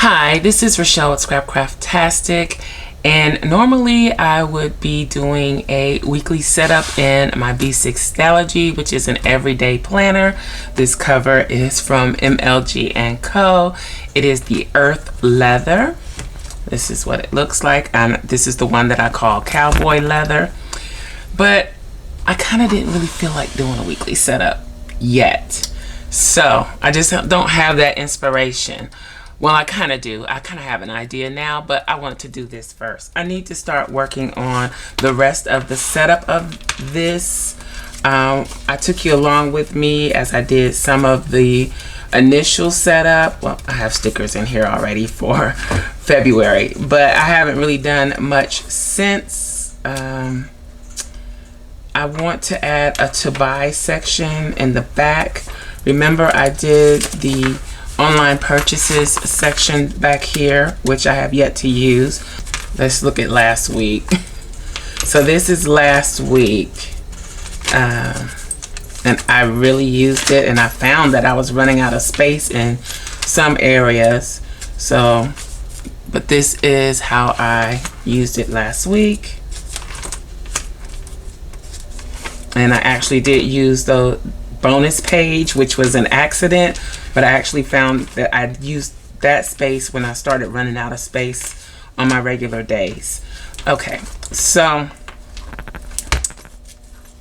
Hi, this is Rachelle with Scrapcraftastic, and normally I would be doing a weekly setup in my B6 Stalogy, which is an everyday planner. This cover is from MLG & Co. It is the earth leather. This is what it looks like, and this is the one that I call cowboy leather. But I kind of didn't really feel like doing a weekly setup yet, so I just don't have that inspiration. Well, I kind of do. I kind of have an idea now, but I wanted to do this first. I need to start working on the rest of the setup of this. I took you along with me as I did some of the initial setup. Well, I have stickers in here already for February, but I haven't really done much since. I want to add a to buy section in the back. Remember, I did the online purchases section back here, which I have yet to use. Let's look at last week. So this is last week, and I really used it, and I found that I was running out of space in some areas. So, but this is how I used it last week. And I actually did use the bonus page, which was an accident, but I actually found that I used that space when I started running out of space on my regular days. Okay, so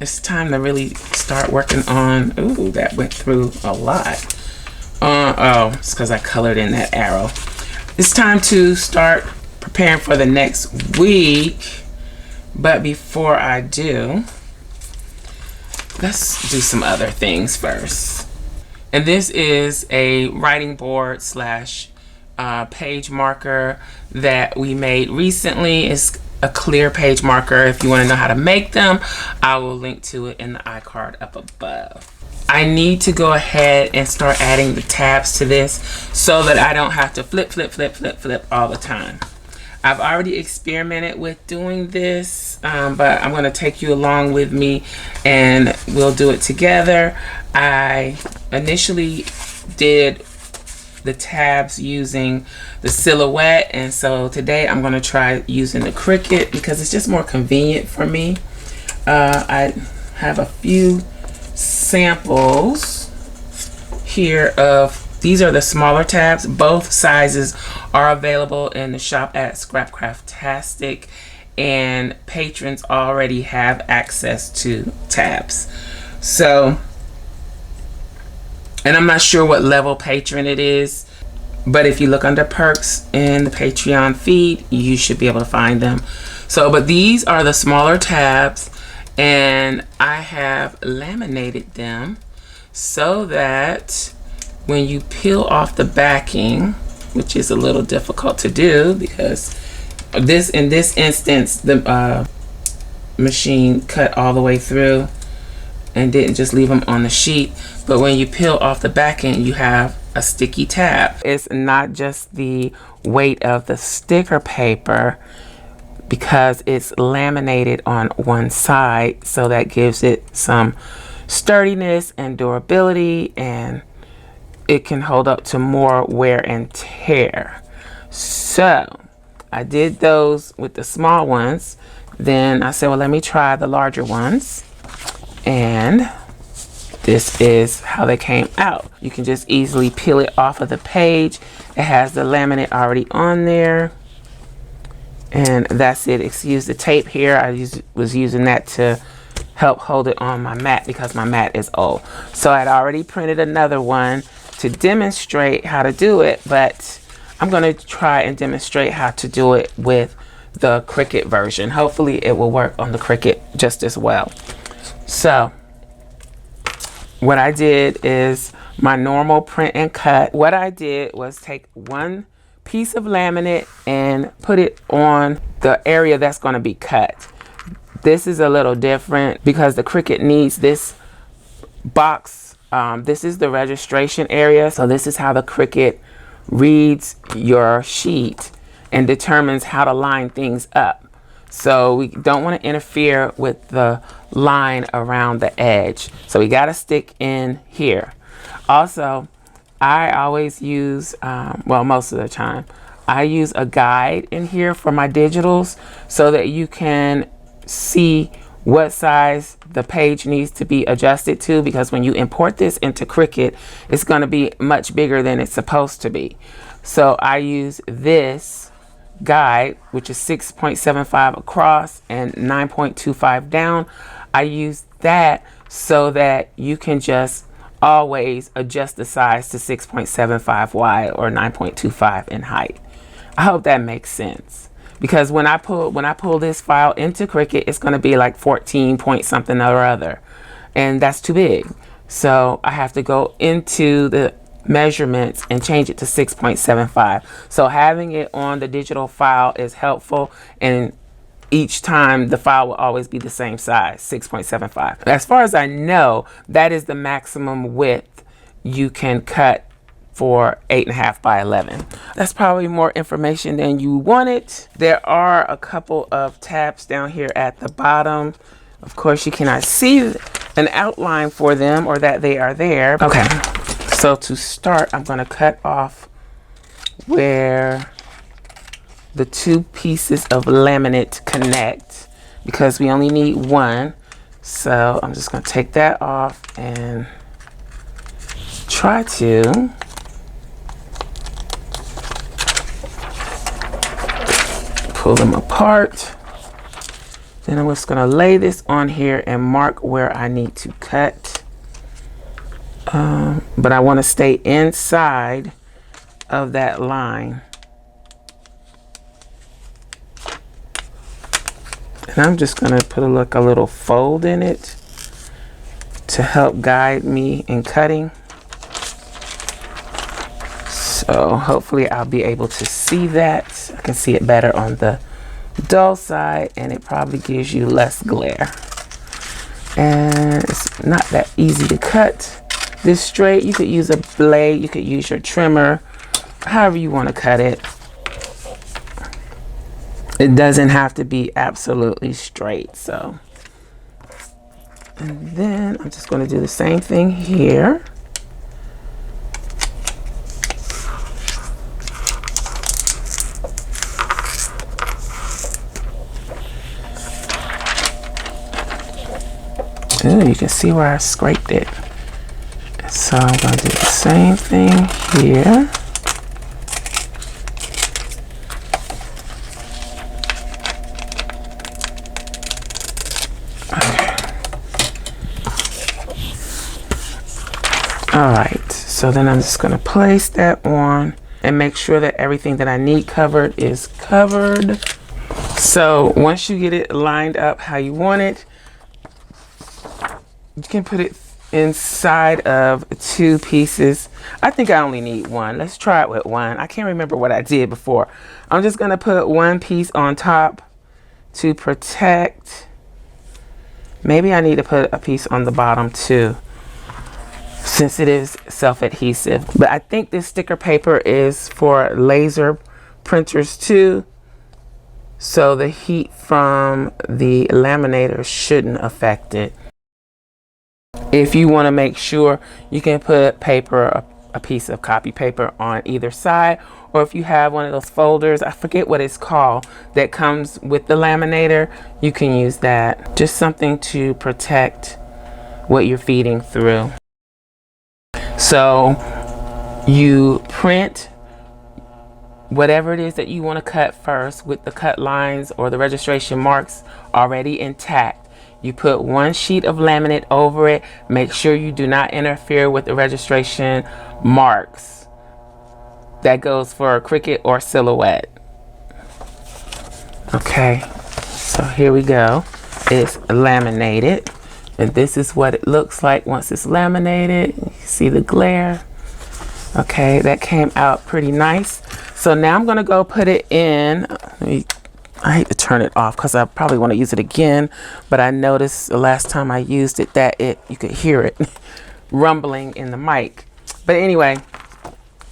it's time to really start working on, ooh, that went through a lot. Oh, it's because I colored in that arrow. It's time to start preparing for the next week, but before I do, let's do some other things first. And this is a writing board slash page marker that we made recently. It's a clear page marker. If you want to know how to make them, I will link to it in the iCard up above. I need to go ahead and start adding the tabs to this so that I don't have to flip all the time. I've already experimented with doing this, but I'm going to take you along with me and we'll do it together. I initially did the tabs using the silhouette, and so today I'm going to try using the Cricut because it's just more convenient for me. I have a few samples here of, these are the smaller tabs. Both sizes are available in the shop at Scrapcraftastic, and patrons already have access to tabs. So, and I'm not sure what level patron it is, but if you look under perks in the Patreon feed, you should be able to find them. So, but these are the smaller tabs, and I have laminated them so that when you peel off the backing, which is a little difficult to do because this, in this instance, the machine cut all the way through and didn't just leave them on the sheet, but when you peel off the backing, you have a sticky tab. It's not just the weight of the sticker paper because it's laminated on one side, so that gives it some sturdiness and durability, and it can hold up to more wear and tear. So I did those with the small ones. Then I said, well, let me try the larger ones. And this is how they came out. You can just easily peel it off of the page. It has the laminate already on there. And that's it. Excuse the tape here. I was using that to help hold it on my mat because my mat is old. So I'd already printed another one to demonstrate how to do it, but I'm going to try and demonstrate how to do it with the Cricut version. Hopefully it will work on the Cricut just as well. So what I did is my normal print and cut. What I did was take one piece of laminate and put it on the area that's going to be cut. This is a little different because the Cricut needs this box. This is the registration area. So this is how the Cricut reads your sheet and determines how to line things up. So we don't want to interfere with the line around the edge. So we got to stick in here. Also, I always use, well, most of the time, I use a guide in here for my digitals so that you can see what size the page needs to be adjusted to, because when you import this into Cricut, it's going to be much bigger than it's supposed to be. So I use this guide, which is 6.75 across and 9.25 down. I use that so that you can just always adjust the size to 6.75 wide or 9.25 in height. I hope that makes sense, because when I pull this file into Cricut, it's going to be like 14 point something or other, and that's too big. So I have to go into the measurements and change it to 6.75. So having it on the digital file is helpful, and each time the file will always be the same size, 6.75. As far as I know, that is the maximum width you can cut for 8.5 by 11. That's probably more information than you wanted. There are a couple of tabs down here at the bottom. Of course, you cannot see an outline for them or that they are there. Okay, so to start, I'm gonna cut off where the two pieces of laminate connect, because we only need one. So I'm just gonna take that off and try to pull them apart. Then I'm just gonna lay this on here and mark where I need to cut. But I wanna stay inside of that line. And I'm just gonna put a little fold in it to help guide me in cutting. So hopefully I'll be able to see that. I can see it better on the dull side, and it probably gives you less glare. And it's not that easy to cut this straight. You could use a blade, you could use your trimmer, however you want to cut it. It doesn't have to be absolutely straight. So, and then I'm just going to do the same thing here. Ooh, you can see where I scraped it. So I'm going to do the same thing here. All right, so then I'm just going to place that on and make sure that everything that I need covered is covered. So once you get it lined up how you want it, you can put it inside of two pieces. I think I only need one. Let's try it with one. I can't remember what I did before. I'm just going to put one piece on top to protect. Maybe I need to put a piece on the bottom too, since it is self-adhesive. But I think this sticker paper is for laser printers too, so the heat from the laminator shouldn't affect it. If you want to make sure, you can put paper, a piece of copy paper on either side, or if you have one of those folders, I forget what it's called, that comes with the laminator, you can use that. Just something to protect what you're feeding through. So you print whatever it is that you want to cut first with the cut lines or the registration marks already intact. You put one sheet of laminate over it. Make sure you do not interfere with the registration marks. That goes for Cricut or Silhouette. Okay, so here we go. It's laminated. And this is what it looks like once it's laminated. You see the glare. Okay, that came out pretty nice. So now I'm gonna go put it in. I hate to turn it off because I probably want to use it again, but I noticed the last time I used it that you could hear it rumbling in the mic. But anyway,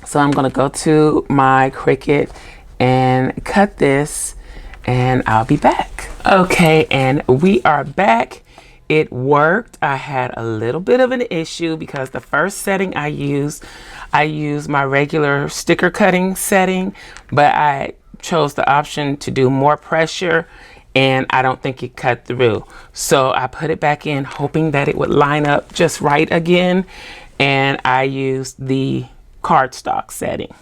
so I'm gonna go to my Cricut and cut this, and I'll be back. Okay, and we are back. It worked. I had a little bit of an issue because the first setting I used, I use my regular sticker cutting setting, but I chose the option to do more pressure, and I don't think it cut through. So I put it back in hoping that it would line up just right again, and I used the cardstock setting.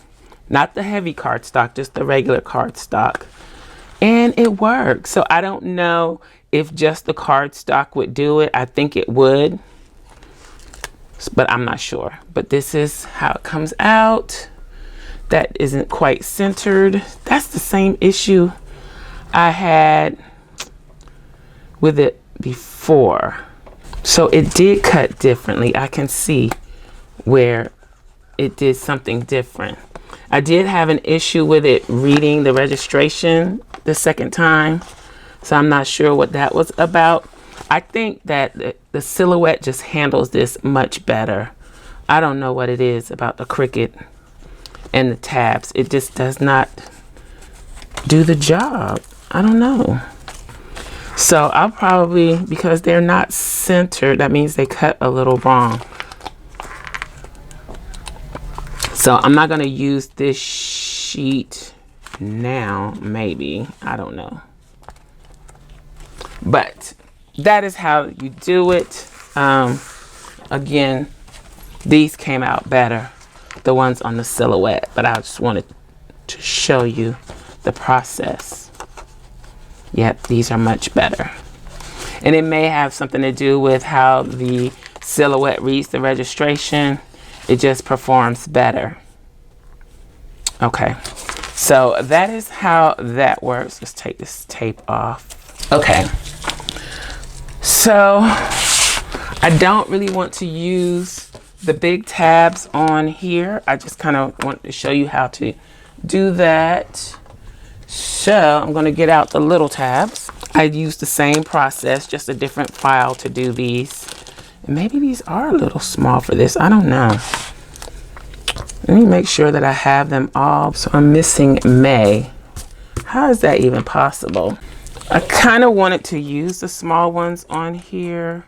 Not the heavy cardstock, just the regular cardstock. And it worked. So I don't know if just the cardstock would do it. I think it would, but I'm not sure. But this is how it comes out. That isn't quite centered. That's the same issue I had with it before. So it did cut differently. I can see where it did something different. I did have an issue with it reading the registration the second time, so I'm not sure what that was about. I think that the Silhouette just handles this much better. I don't know what it is about the Cricut and the tabs. It just does not do the job. I don't know. So I'll probably, because they're not centered, that means they cut a little wrong. So I'm not going to use this sheet now, maybe. I don't know. But that is how you do it. Again, these came out better, the ones on the Silhouette, but I just wanted to show you the process. Yep, these are much better. And it may have something to do with how the Silhouette reads the registration. It just performs better. Okay, so that is how that works. Let's take this tape off. Okay, so I don't really want to use the big tabs on here. I just kind of want to show you how to do that. So I'm going to get out the little tabs. I use the same process, just a different file to do these. And maybe these are a little small for this. I don't know. Let me make sure that I have them all. So I'm missing May. How is that even possible? I kind of wanted to use the small ones on here.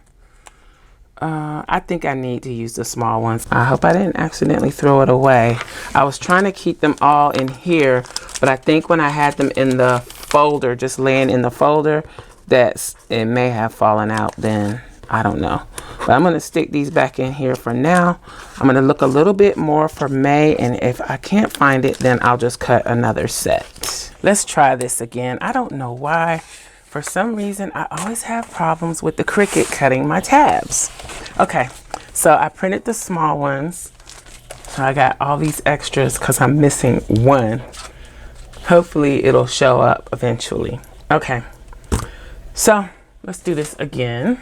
I think I need to use the small ones. I hope I didn't accidentally throw it away. I was trying to keep them all in here, but I think when I had them in the folder, just laying in the folder, that it may have fallen out then. I don't know. But I'm going to stick these back in here for now. I'm going to look a little bit more for May, and if I can't find it, then I'll just cut another set. Let's try this again. I don't know why. For some reason, I always have problems with the Cricut cutting my tabs. Okay, so I printed the small ones. So I got all these extras because I'm missing one. Hopefully it'll show up eventually. Okay, so let's do this again.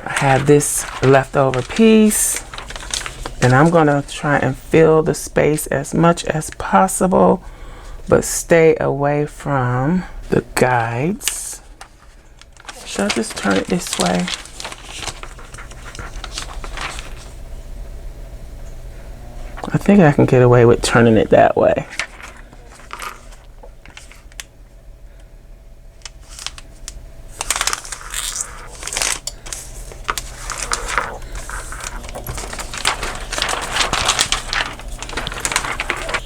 I have this leftover piece, and I'm gonna try and fill the space as much as possible, but stay away from the guides. Should I just turn it this way? I think I can get away with turning it that way.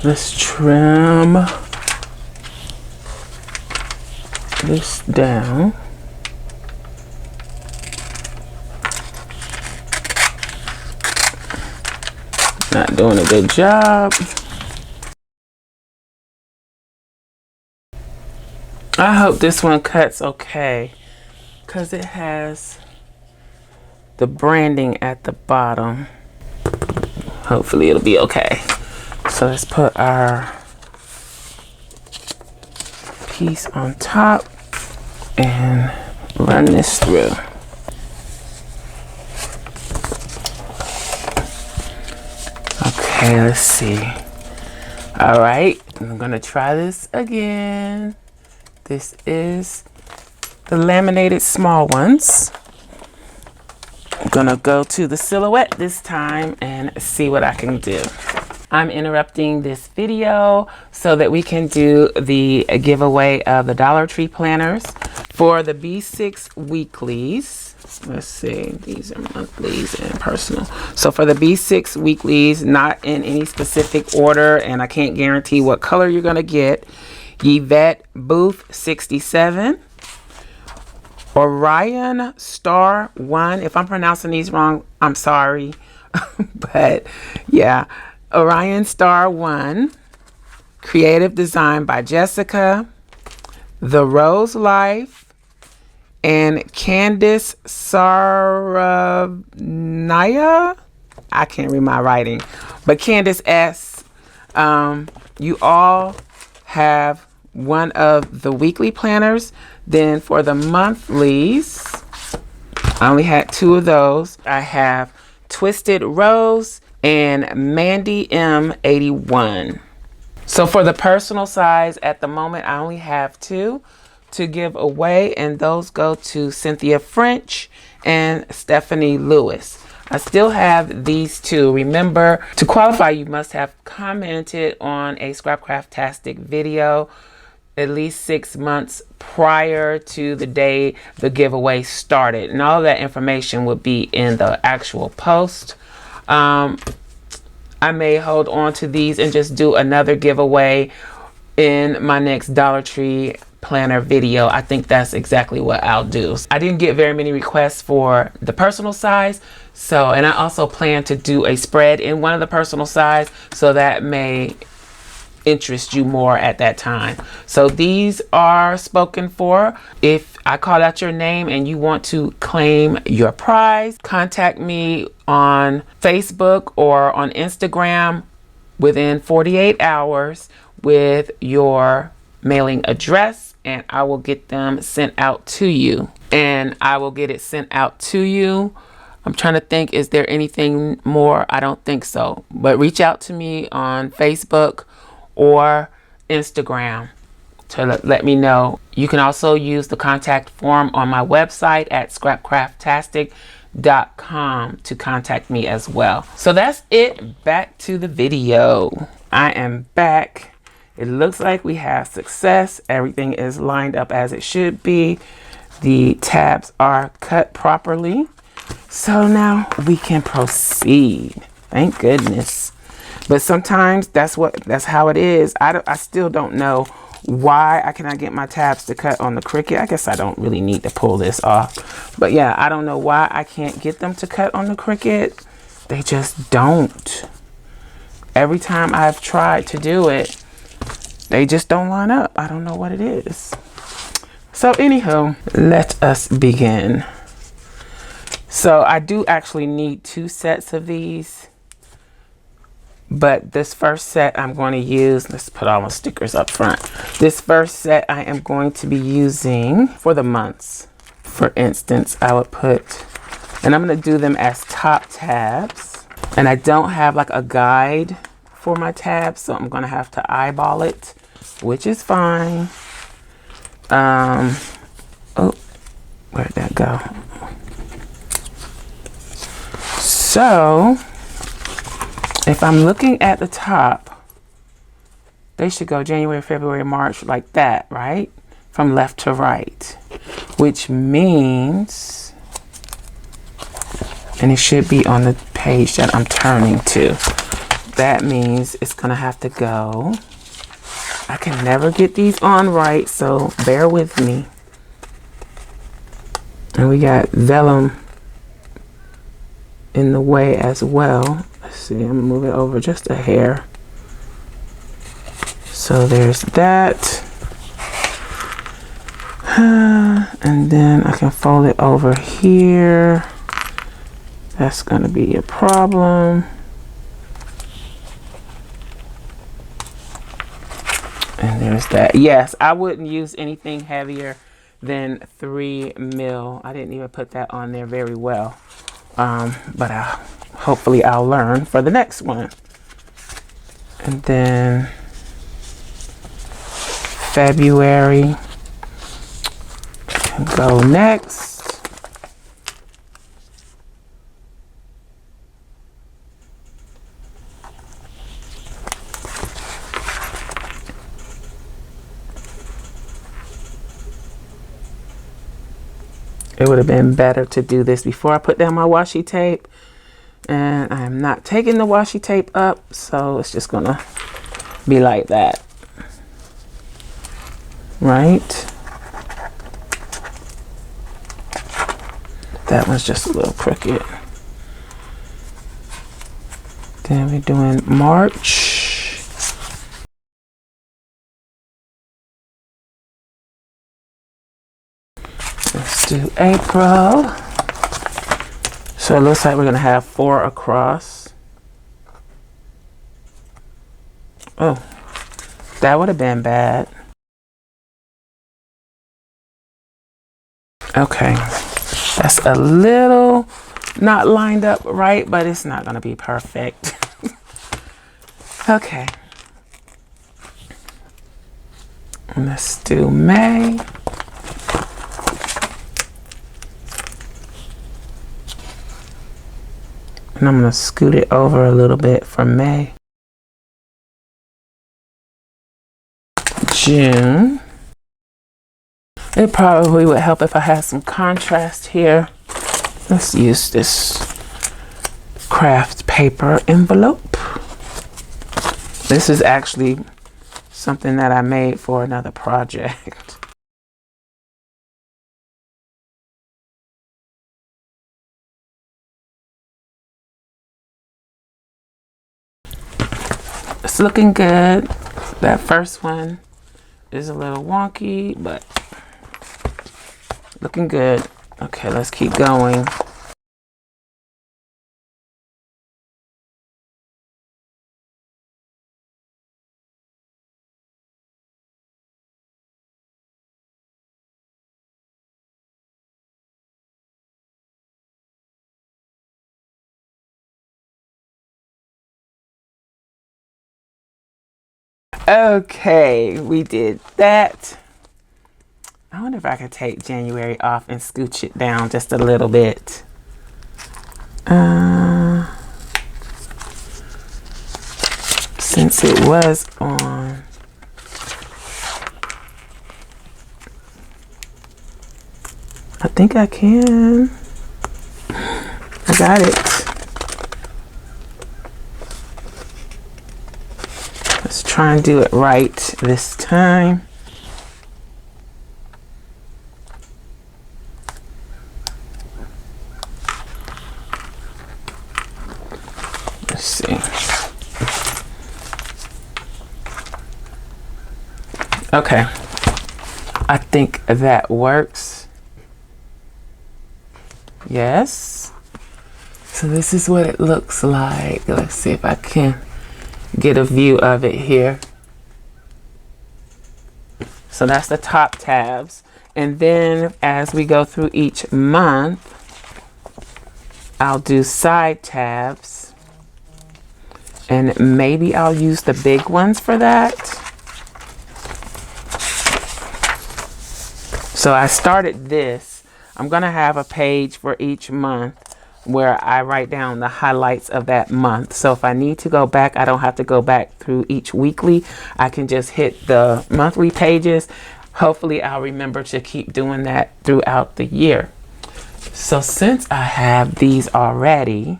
Let's trim this down. Not doing a good job. I hope this one cuts okay, because it has the branding at the bottom. Hopefully it'll be okay. So let's put our piece on top and run this through. Okay, let's see. All right, I'm gonna try this again. This is the laminated small ones. I'm gonna go to the Silhouette this time and see what I can do. I'm interrupting this video so that we can do the giveaway of the Dollar Tree planners for the B6 weeklies. Let's see, these are monthlies and personal. So for the B6 weeklies, not in any specific order, and I can't guarantee what color you're gonna get. Yvette Booth 67, Orion Star 1. If I'm pronouncing these wrong, I'm sorry. But yeah, Orion Star 1. Creative design by Jessica. The Rose Life. And Candice Saravnaya. I can't read my writing. But Candice S. You all have one of the weekly planners. Then for the monthlies, I only had 2 of those. I have Twisted Rose and Mandy M81. So for the personal size, at the moment, I only have 2 to give away, and those go to Cynthia French and Stephanie Lewis. I still have these 2. Remember, to qualify, you must have commented on a Scrapcraftastic video at least 6 months prior to the day the giveaway started, and all that information will be in the actual post. I may hold on to these and just do another giveaway in my next Dollar Tree planner video. I think that's exactly what I'll do. I didn't get very many requests for the personal size, so, and I also plan to do a spread in one of the personal size, so that may interest you more at that time. So these are spoken for. If I called out your name and you want to claim your prize, contact me on Facebook or on Instagram within 48 hours with your mailing address, and I will get them sent out to you. And I will get it sent out to you. I'm trying to think, is there anything more? I don't think so. But reach out to me on Facebook or Instagram to let me know. You can also use the contact form on my website at scrapcraftastic.com to contact me as well. So that's it. Back to the video. I am back. It looks like we have success. Everything is lined up as it should be. The tabs are cut properly. So now we can proceed. Thank goodness. But sometimes that's how it is. I still don't know why I cannot get my tabs to cut on the Cricut. I guess I don't really need to pull this off. But yeah, I don't know why I can't get them to cut on the Cricut. They just don't. Every time I've tried to do it, they just don't line up. I don't know what it is. So anywho, let us begin. So I do actually need 2 sets of these. But this first set I'm going to use, let's put all my stickers up front. This first set I am going to be using for the months. For instance, I would put, and I'm going to do them as top tabs. And I don't have like a guide for my tabs, so I'm going to have to eyeball it, which is fine. Oh, where'd that go? So if I'm looking at the top, they should go January, February, March, like that, right? From left to right, which means, and it should be on the page that I'm turning to. That means it's gonna have to go. I can never get these on right, so bear with me. And we got vellum in the way as well. Let's see, I'm gonna move it over just a hair. So there's that. And then I can fold it over here. That's gonna be a problem. And there's that. Yes, I wouldn't use anything heavier than 3 mil. I didn't even put that on there very well. But hopefully I'll learn for the next one. And then February can go next. It would have been better to do this before I put down my washi tape. And I'm not taking the washi tape up, so it's just gonna be like that. Right? That one's just a little crooked. Then we're doing March. Let's do April. So it looks like we're gonna have 4 across. Oh, that would have been bad. Okay, that's a little not lined up right, but it's not gonna be perfect. Okay, let's do May. And I'm gonna scoot it over a little bit for May. June. It probably would help if I had some contrast here. Let's use this craft paper envelope. This is actually something that I made for another project. It's looking good. That first one is a little wonky, but looking good. Okay, let's keep going. Okay, we did that. I wonder if I could take January off and scooch it down just a little bit. Since it was on. I think I can. I got it. Let's try and do it right this time. Let's see. Okay. I think that works. Yes. So this is what it looks like. Let's see if I can get a view of it here. So that's the top tabs. And then as we go through each month, I'll do side tabs. And maybe I'll use the big ones for that. So I started this. I'm gonna have a page for each month where I write down the highlights of that month. So if I need to go back, I don't have to go back through each weekly. I can just hit the monthly pages. Hopefully I'll remember to keep doing that throughout the year. So since I have these already,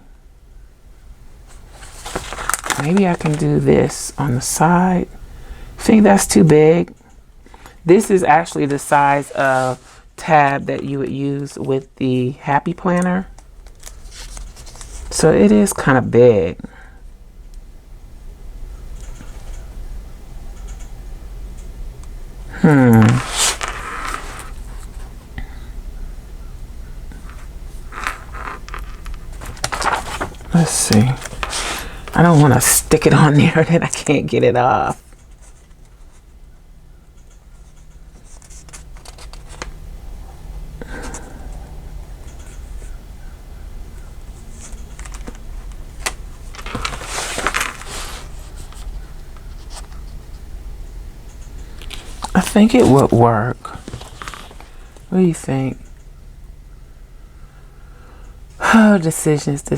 maybe I can do this on the side. Think that's too big. This is actually the size of tab that you would use with the Happy Planner. So it is kind of big. Let's see. I don't want to stick it on there that I can't get it off. I think it would work. What do you think? Oh, decisions.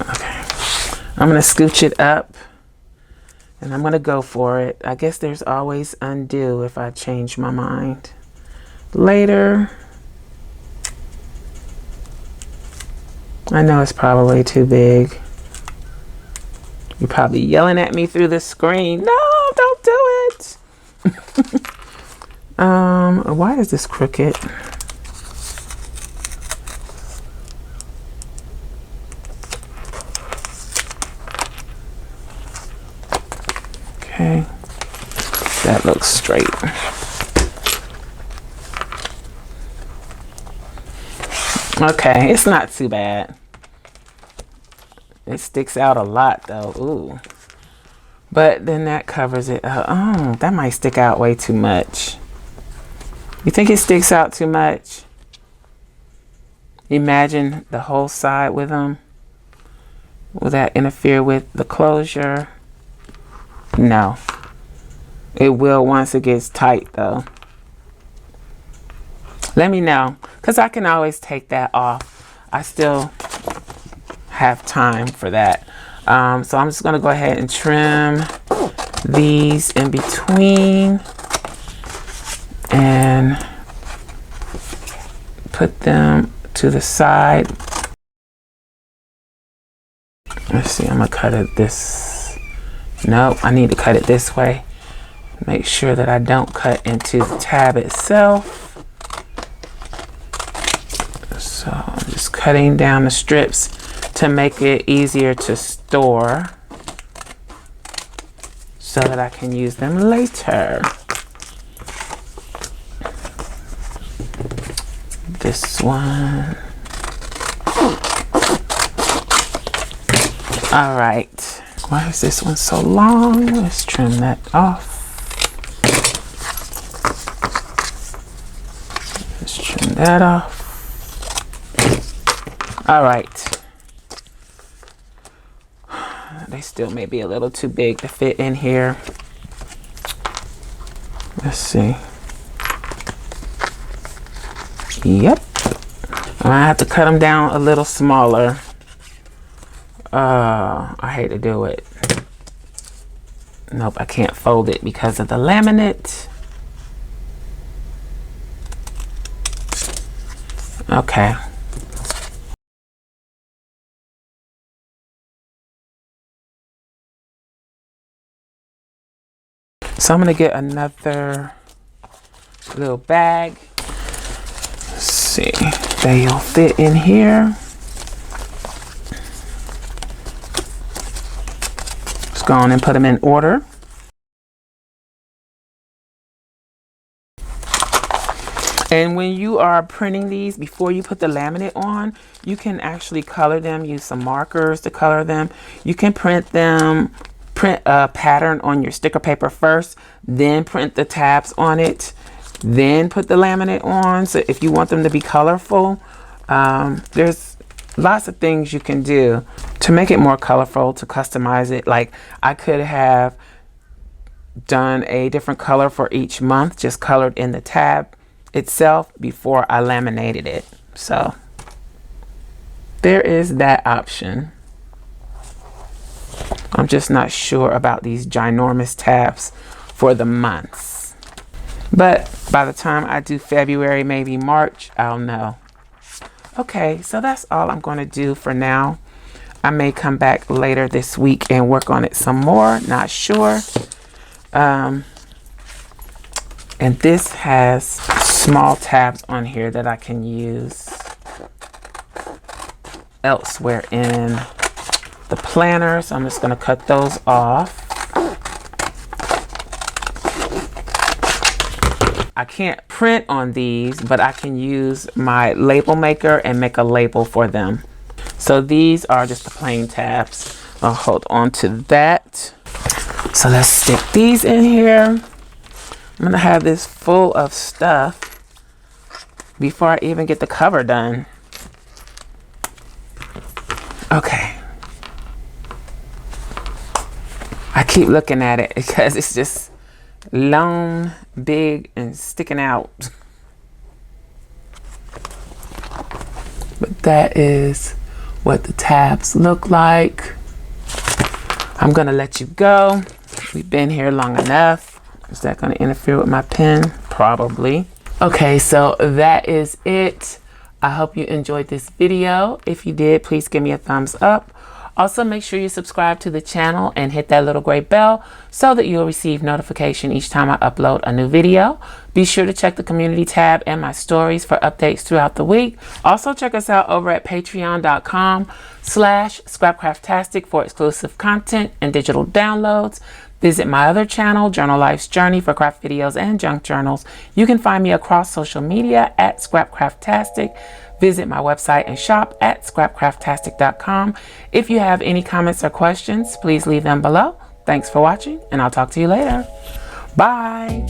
Okay. I'm going to scooch it up And I'm going to go for it. I guess there's always undo if I change my mind later. I know it's probably too big. You're probably yelling at me through the screen. No, don't do it. Why is this crooked? Okay, that looks straight. Okay, it's not too bad. It sticks out a lot though. Ooh. But then that covers it. Oh, that might stick out way too much. You think it sticks out too much? Imagine the whole side with them. Will that interfere with the closure? No. It will once it gets tight though. Let me know, because I can always take that off. I still have time for that. So I'm just going to go ahead and trim these in between and put them to the side. Let's see, I'm going to cut it this. No, I need to cut it this way. Make sure that I don't cut into the tab itself. So I'm just cutting down the strips to make it easier to store so that I can use them later. This one. All right. Why is this one so long? Let's trim that off. Let's trim that off. All right. They still may be a little too big to fit in here. Let's see. Yep. I have to cut them down a little smaller. I hate to do it. Nope, I can't fold it because of the laminate. Okay. So I'm going to get another little bag. Let's see. They'll fit in here. Let's go on and put them in order. And when you are printing these, before you put the laminate on, you can actually color them, use some markers to color them. You can print them. Print a pattern on your sticker paper first, then print the tabs on it, then put the laminate on. So if you want them to be colorful, there's lots of things you can do to make it more colorful, to customize it. Like I could have done a different color for each month, just colored in the tab itself before I laminated it. So there is that option. I'm just not sure about these ginormous tabs for the months. But by the time I do February, maybe March, I'll know. Okay, so that's all I'm going to do for now. I may come back later this week and work on it some more. Not sure. And this has small tabs on here that I can use elsewhere in the planner, so I'm just going to cut those off. I can't print on these, but I can use my label maker and make a label for them. So these are just the plain tabs. I'll hold on to that. So let's stick these in here. I'm going to have this full of stuff before I even get the cover done. Okay. I keep looking at it because it's just long, big, and sticking out. But that is what the tabs look like. I'm gonna let you go. We've been here long enough. Is that going to interfere with my pen? Probably. Okay, so that is it. I hope you enjoyed this video. If you did, please give me a thumbs up. Also, make sure you subscribe to the channel and hit that little gray bell so that you'll receive notification each time I upload a new video. Be sure to check the community tab and my stories for updates throughout the week. Also, check us out over at patreon.com/scrapcraftastic for exclusive content and digital downloads. Visit my other channel, Journal Life's Journey, for craft videos and junk journals. You can find me across social media at scrapcraftastic. Visit my website and shop at scrapcraftastic.com. If you have any comments or questions, please leave them below. Thanks for watching, and I'll talk to you later. Bye.